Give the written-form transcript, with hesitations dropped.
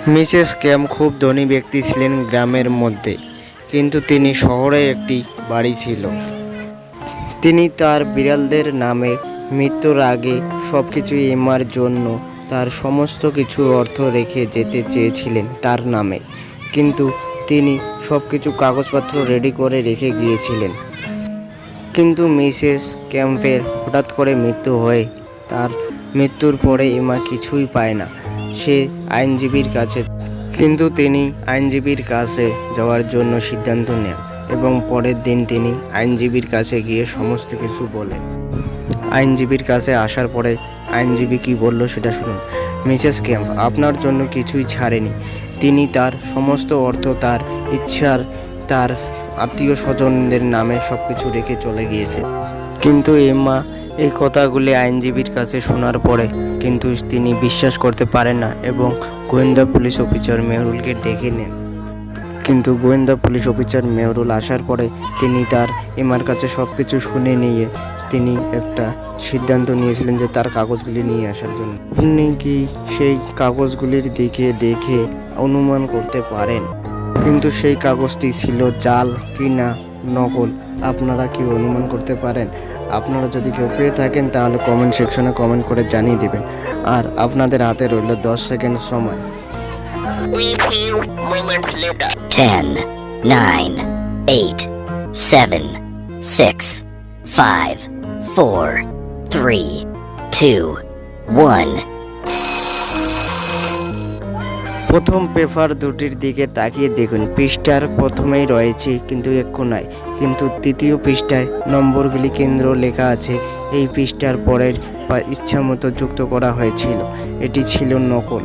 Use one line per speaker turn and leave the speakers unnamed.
Mrs ক্যাম খুব ধনী ব্যক্তি ছিলেন গ্রামের মধ্যে, কিন্তু তিনি শহরে একটি বাড়ি ছিল। তিনি তার বিড়ালদের নামে মৃত্যুর আগে সব কিছু এমার জন্য তার সমস্ত কিছু অর্থ রেখে যেতে চেয়েছিলেন তার নামে, কিন্তু তিনি সব কিছু কাগজপত্র রেডি করে রেখে গিয়েছিলেন। কিন্তু মিসেস ক্যাম্পের হঠাৎ করে মৃত্যু হয়। তার মৃত্যুর পরে এমা কিছুই পায় না। সে আইনজীবীর কাছে, কিন্তু তিনি আইনজীবীর কাছে যাওয়ার জন্য সিদ্ধান্ত নেন এবং পরের দিন তিনি আইনজীবীর কাছে গিয়ে সমস্ত কিছু বলেন। আইনজীবীর কাছে আসার পরে আইনজীবী কি বলল সেটা শুনুন। মিসেস ক্যাম্প আপনার জন্য কিছুই ছাড়েনি। তিনি তার সমস্ত অর্থ তার ইচ্ছার তার আত্মীয় স্বজনদের নামে সব কিছু রেখে চলে গিয়েছে। কিন্তু এম্মা এই কথাগুলি আইনজীবীর কাছে শোনার পরে কিন্তু তিনি বিশ্বাস করতে পারেন না এবং গোয়েন্দা পুলিশ অফিসার মেহরুলকে ডেকে নেন। কিন্তু গোয়েন্দা পুলিশ অফিসার মেহরুল আসার পরে তিনি তার এমার কাছে সব কিছু শুনে নিয়ে তিনি একটা সিদ্ধান্ত নিয়েছিলেন যে তার কাগজগুলি নিয়ে আসার জন্য। আপনি কি সেই কাগজগুলির দিকে দেখে অনুমান করতে পারেন কিন্তু সেই কাগজটি ছিল জাল কি না নকল? আপনারা কি অনুমান করতে পারেন? আপনারা যদি কেউ পেয়ে থাকেন তাহলে কমেন্ট সেকশনে কমেন্ট করে জানিয়ে দেবেন। আর আপনাদের হাতে রইল 10 সেকেন্ড সময়।
10, 9, 8, 7, 6, 5, 4, 3, 2, 1.
প্রথম পেপার দুটির দিকে তাকিয়ে দেখুন। পৃষ্ঠার প্রথমেই রয়েছে কিন্তু এক কোণায়, কিন্তু তৃতীয় পৃষ্ঠায় নম্বরগুলি কেন্দ্র লেখা আছে। এই পৃষ্ঠার পরের ইচ্ছামতো যুক্ত করা হয়েছিল। এটি ছিল নকল।